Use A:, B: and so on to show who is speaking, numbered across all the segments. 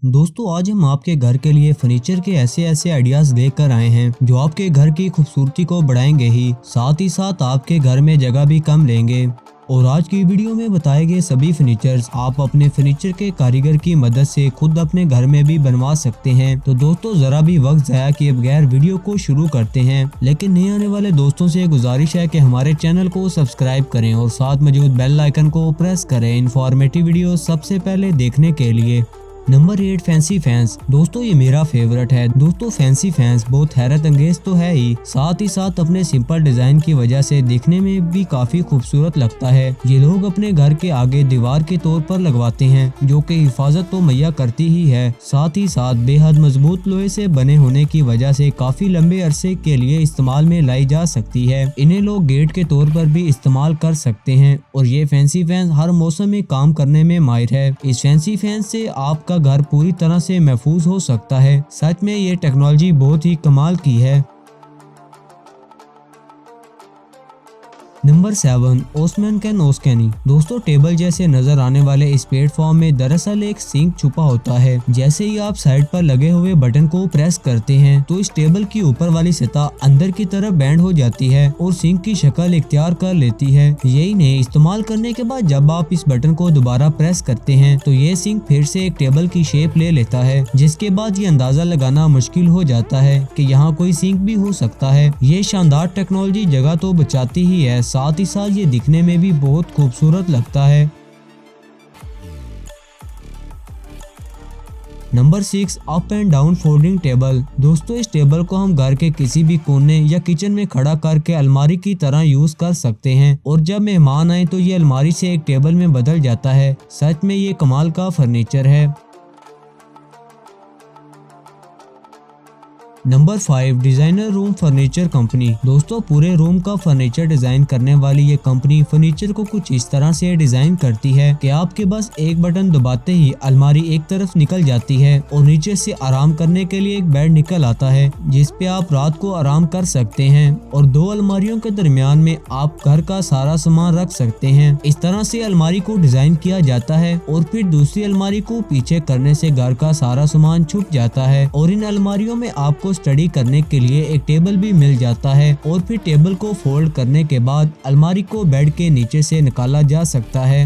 A: दोस्तों आज हम आपके घर के लिए फर्नीचर के ऐसे आइडियाज लेकर आए हैं जो आपके घर की खूबसूरती को बढ़ाएंगे ही साथ आपके घर में जगह भी कम लेंगे। और आज की वीडियो में बताए गए सभी फर्नीचर्स आप अपने फर्नीचर के कारीगर की मदद से खुद अपने घर में भी बनवा सकते हैं। तो दोस्तों जरा भी वक्त जाया किए बगैर वीडियो को शुरू करते हैं, लेकिन नए आने वाले दोस्तों से गुजारिश है कि हमारे चैनल को सब्सक्राइब करें और साथ मौजूद बेल आइकन को प्रेस करें इन्फॉर्मेटिव वीडियो सबसे पहले देखने के लिए। Number 8 fancy fans. दोस्तों ये मेरा फेवरेट है। दोस्तों फैंसी फैंस बहुत हैरत अंगेज तो है ही साथ अपने सिंपल डिजाइन की वजह से दिखने में भी काफी खूबसूरत लगता है। ये लोग अपने घर के आगे दीवार के तौर पर लगवाते हैं जो कि हिफाजत तो मुहैया करती ही है, साथ ही साथ बेहद मजबूत लोहे से बने होने की वजह से काफी लंबे अरसे के लिए इस्तेमाल में लाई जा सकती है। इन्हें लोग गेट के तौर पर भी इस्तेमाल कर सकते हैं और ये फैंसी फैंस हर मौसम में काम करने में माहिर है। इस फैंसी फैंस से आपका घर पूरी तरह से महफूज हो सकता है। सच में ये टेक्नोलॉजी बहुत ही कमाल की है। नंबर 7 ओसमैन कैन ओस्कैनी। दोस्तों टेबल जैसे नजर आने वाले इस प्लेटफॉर्म में दरअसल एक सिंक छुपा होता है। जैसे ही आप साइड पर लगे हुए बटन को प्रेस करते हैं तो इस टेबल की ऊपर वाली सतह अंदर की तरफ बैंड हो जाती है और सिंक की शक्ल इख्तियार कर लेती है। यही नहीं, इस्तेमाल करने के बाद जब आप इस बटन को दोबारा प्रेस करते हैं तो ये सिंक फिर से एक टेबल की शेप ले लेता है, जिसके बाद ये अंदाजा लगाना मुश्किल हो जाता है कि यहाँ कोई सिंक भी हो सकता है। ये शानदार टेक्नोलॉजी जगह तो बचाती ही है, साथ ही साथ ये दिखने में भी बहुत खूबसूरत लगता है। Number 6 up and down folding table. दोस्तों इस टेबल को हम घर के किसी भी कोने या किचन में खड़ा करके अलमारी की तरह यूज कर सकते हैं और जब मेहमान आए तो ये अलमारी से एक टेबल में बदल जाता है। सच में ये कमाल का फर्नीचर है। Number 5 designer room furniture company. दोस्तों पूरे रूम का फर्नीचर डिजाइन करने वाली ये कंपनी फर्नीचर को कुछ इस तरह से डिजाइन करती है कि आपके बस एक बटन दबाते ही अलमारी एक तरफ निकल जाती है और नीचे से आराम करने के लिए एक बेड निकल आता है जिस पे आप रात को आराम कर सकते हैं और दो अलमारियों के दरमियान में आप घर का सारा सामान रख सकते हैं। इस तरह से अलमारी को डिजाइन किया जाता है और फिर दूसरी अलमारी को पीछे करने से घर का सारा सामान छुप जाता है और इन अलमारियों में आपको स्टडी करने के लिए एक टेबल भी मिल जाता है और फिर टेबल को फोल्ड करने के बाद अलमारी को बेड के नीचे से निकाला जा सकता है।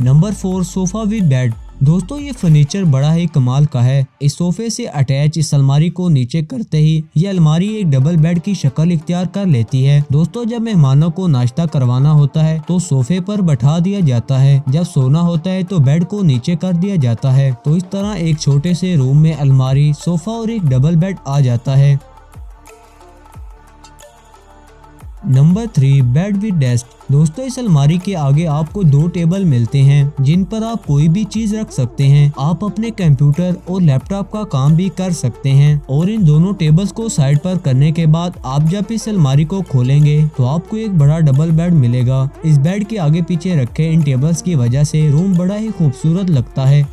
A: Number 4 sofa with bed. दोस्तों ये फर्नीचर बड़ा ही कमाल का है। इस सोफे से अटैच इस अलमारी को नीचे करते ही ये अलमारी एक डबल बेड की शक्ल इख्तियार कर लेती है। दोस्तों जब मेहमानों को नाश्ता करवाना होता है तो सोफे पर बैठा दिया जाता है, जब सोना होता है तो बेड को नीचे कर दिया जाता है। तो इस तरह एक छोटे से रूम में अलमारी, सोफा और एक डबल बेड आ जाता है। Number 3 bed with desk. दोस्तों इस अलमारी के आगे आपको दो टेबल मिलते हैं जिन पर आप कोई भी चीज रख सकते हैं। आप अपने कंप्यूटर और लैपटॉप का काम भी कर सकते हैं और इन दोनों टेबल्स को साइड पर करने के बाद आप जब इस अलमारी को खोलेंगे तो आपको एक बड़ा डबल बेड मिलेगा। इस बेड के आगे पीछे रखे इन टेबल्स की वजह से रूम बड़ा ही खूबसूरत लगता है।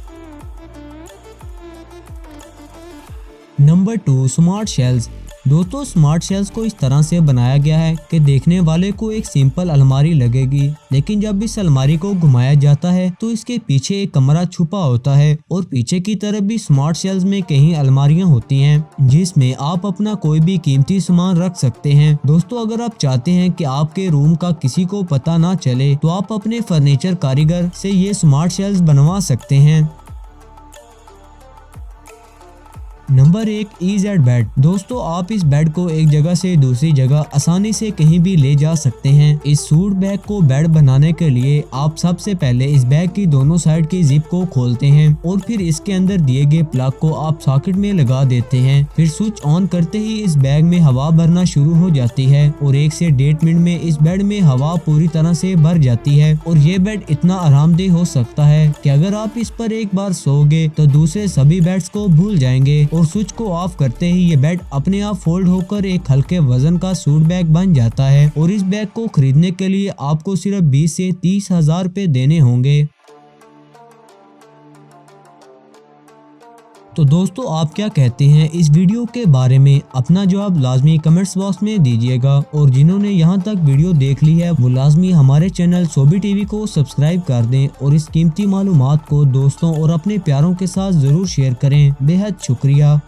A: Number 2 smart shelves. दोस्तों स्मार्ट शेल्व्स को इस तरह से बनाया गया है कि देखने वाले को एक सिंपल अलमारी लगेगी, लेकिन जब इस अलमारी को घुमाया जाता है तो इसके पीछे एक कमरा छुपा होता है और पीछे की तरफ भी स्मार्ट शेल्व्स में कई अलमारियां होती हैं जिसमें आप अपना कोई भी कीमती सामान रख सकते हैं। दोस्तों अगर आप चाहते हैं कि आपके रूम का किसी को पता ना चले तो आप अपने फर्नीचर कारीगर से ये स्मार्ट शेल्व्स बनवा सकते हैं। Number 1 EEZ bed. दोस्तों आप इस बेड को एक जगह से दूसरी जगह आसानी से कहीं भी ले जा सकते हैं। इस सूट बैग को बेड बनाने के लिए आप सबसे पहले इस बैग की दोनों साइड की जिप को खोलते हैं और फिर इसके अंदर दिए गए प्लग को आप सॉकेट में लगा देते हैं। फिर स्विच ऑन करते ही इस बैग में हवा भरना शुरू हो जाती है और 1 से 1.5 मिनट में इस बेड में हवा पूरी तरह से भर जाती है और ये बेड इतना आरामदेह हो सकता है कि अगर आप इस पर एक बार सोओगे तो दूसरे सभी बेड्स को भूल जाएंगे। और स्विच को ऑफ करते ही ये बेड अपने आप फोल्ड होकर एक हल्के वजन का सूट बैग बन जाता है और इस बैग को खरीदने के लिए आपको सिर्फ 20 से 30 हजार रुपए देने होंगे। तो दोस्तों आप क्या कहते हैं इस वीडियो के बारे में? अपना जवाब लाजमी कमेंट्स बॉक्स में दीजिएगा और जिन्होंने यहाँ तक वीडियो देख ली है वो लाजमी हमारे चैनल सोबी टीवी को सब्सक्राइब कर दें और इस कीमती मालूमात को दोस्तों और अपने प्यारों के साथ जरूर शेयर करें। बेहद शुक्रिया।